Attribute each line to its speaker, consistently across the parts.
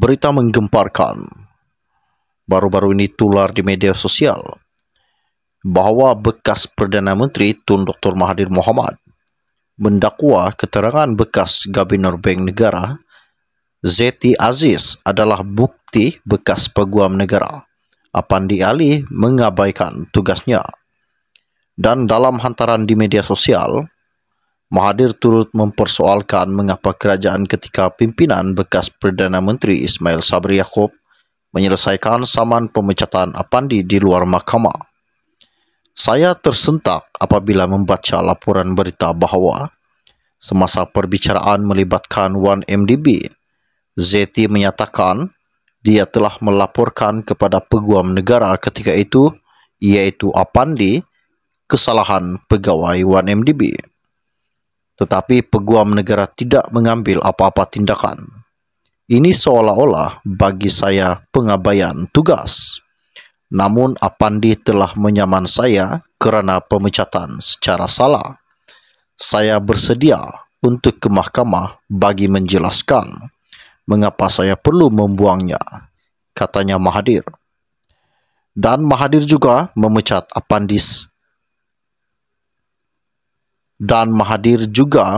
Speaker 1: Berita menggemparkan baru-baru ini tular di media sosial bahawa bekas Perdana Menteri Tun Dr. Mahathir Mohamad mendakwa keterangan bekas Gubernur Bank Negara Zeti Aziz adalah bukti bekas peguam negara. Apandi Ali mengabaikan tugasnya. Dan dalam hantaran di media sosial, Mahathir turut mempersoalkan mengapa kerajaan ketika pimpinan bekas Perdana Menteri Ismail Sabri Yaakob menyelesaikan saman pemecatan Apandi di luar mahkamah. Saya tersentak apabila membaca laporan berita bahawa semasa perbicaraan melibatkan 1MDB, Zeti menyatakan dia telah melaporkan kepada peguam negara ketika itu, iaitu Apandi, kesalahan pegawai 1MDB. Tetapi peguam negara tidak mengambil apa-apa tindakan. Ini seolah-olah bagi saya pengabaian tugas. Namun Apandi telah menyaman saya kerana pemecatan secara salah. Saya bersedia untuk ke mahkamah bagi menjelaskan mengapa saya perlu membuangnya, katanya Mahathir. Dan Mahathir juga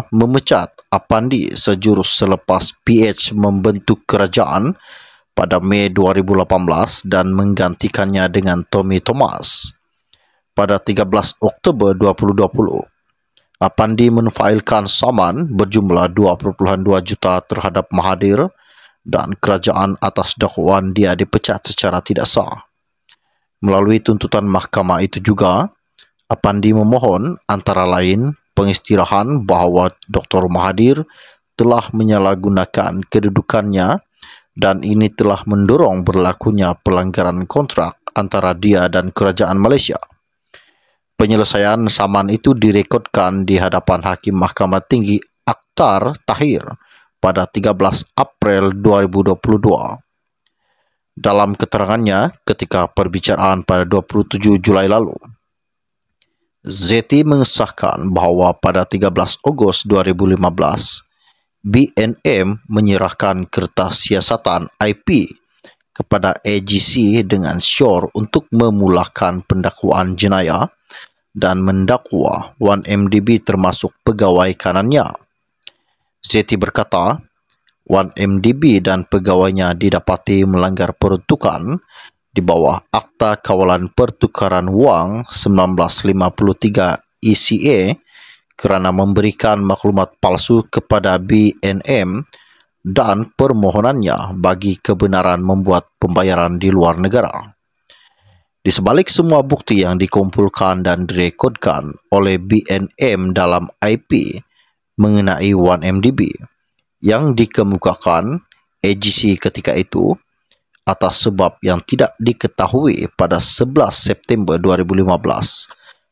Speaker 1: memecat Apandi sejurus selepas PH membentuk kerajaan pada Mei 2018 dan menggantikannya dengan Tommy Thomas. Pada 13 Oktober 2020, Apandi menfailkan saman berjumlah 2.2 juta terhadap Mahathir dan kerajaan atas dakwaan dia dipecat secara tidak sah. Melalui tuntutan mahkamah itu juga, Apandi memohon antara lain pengistirahan bahawa Dr. Mahathir telah menyalahgunakan kedudukannya dan ini telah mendorong berlakunya pelanggaran kontrak antara dia dan kerajaan Malaysia. Penyelesaian saman itu direkodkan di hadapan Hakim Mahkamah Tinggi Akhtar Tahir pada 13 April 2022. Dalam keterangannya ketika perbicaraan pada 27 Julai lalu, Zeti mengesahkan bahawa pada 13 Ogos 2015, BNM menyerahkan kertas siasatan IP kepada AGC dengan syor untuk memulakan pendakwaan jenayah dan mendakwa 1MDB termasuk pegawai kanannya. Zeti berkata, 1MDB dan pegawainya didapati melanggar peruntukan di bawah Akta Kawalan Pertukaran Wang 1953 ECA kerana memberikan maklumat palsu kepada BNM dan permohonannya bagi kebenaran membuat pembayaran di luar negara. Di sebalik semua bukti yang dikumpulkan dan direkodkan oleh BNM dalam IP mengenai 1MDB yang dikemukakan AGC ketika itu, atas sebab yang tidak diketahui pada 11 September 2015,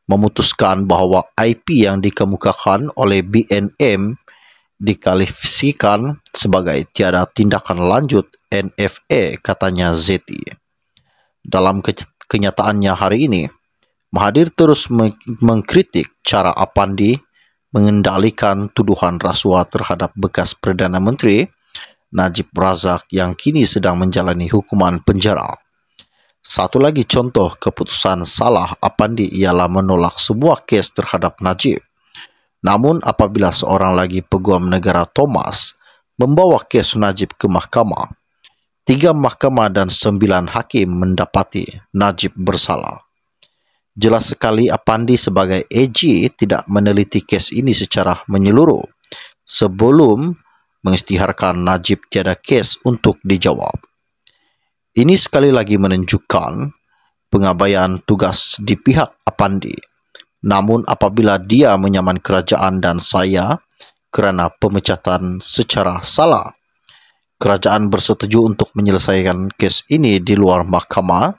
Speaker 1: memutuskan bahawa IP yang dikemukakan oleh BNM dikualifikasikan sebagai tiada tindakan lanjut NFA, katanya Zeti. Dalam kenyataannya hari ini, Mahathir terus mengkritik cara Apandi mengendalikan tuduhan rasuah terhadap bekas Perdana Menteri Najib Razak yang kini sedang menjalani hukuman penjara. Satu lagi contoh keputusan salah Apandi ialah menolak semua kes terhadap Najib. Namun apabila seorang lagi peguam negara Thomas membawa kes Najib ke mahkamah, 3 mahkamah dan 9 hakim mendapati Najib bersalah. Jelas sekali Apandi sebagai AG tidak meneliti kes ini secara menyeluruh sebelum mengisytiharkan Najib tiada kes untuk dijawab. Ini sekali lagi menunjukkan pengabaian tugas di pihak Apandi. Namun apabila dia menyaman kerajaan dan saya kerana pemecatan secara salah, kerajaan bersetuju untuk menyelesaikan kes ini di luar mahkamah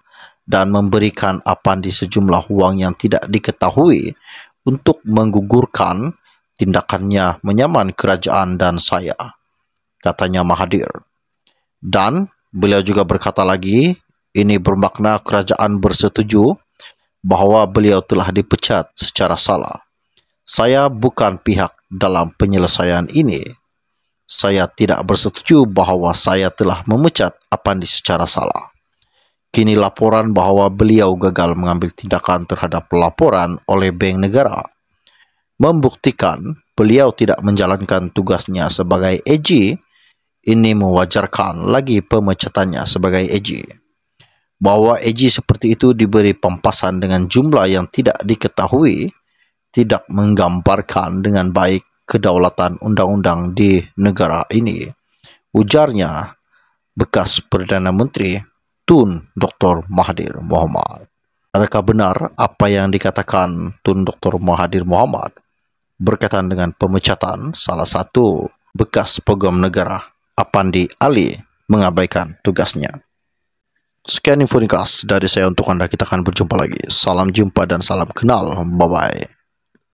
Speaker 1: dan memberikan Apandi sejumlah wang yang tidak diketahui untuk menggugurkan tindakannya menyaman kerajaan dan saya, katanya Mahathir. Dan beliau juga berkata lagi, ini bermakna kerajaan bersetuju bahawa beliau telah dipecat secara salah. Saya bukan pihak dalam penyelesaian ini. Saya tidak bersetuju bahawa saya telah memecat Apandi secara salah. Kini laporan bahawa beliau gagal mengambil tindakan terhadap laporan oleh Bank Negara membuktikan beliau tidak menjalankan tugasnya sebagai AG. Ini mewajarkan lagi pemecatannya sebagai AG. Bahawa AG seperti itu diberi pampasan dengan jumlah yang tidak diketahui tidak menggambarkan dengan baik kedaulatan undang-undang di negara ini, ujarnya bekas Perdana Menteri Tun Dr. Mahathir Mohamad. Adakah benar apa yang dikatakan Tun Dr. Mahathir Mohamad berkaitan dengan pemecatan salah satu bekas pegawai negara Apandi Ali mengabaikan tugasnya? Sekian info ringkas dari saya untuk Anda. Kita akan berjumpa lagi. Salam jumpa dan salam kenal. Bye-bye.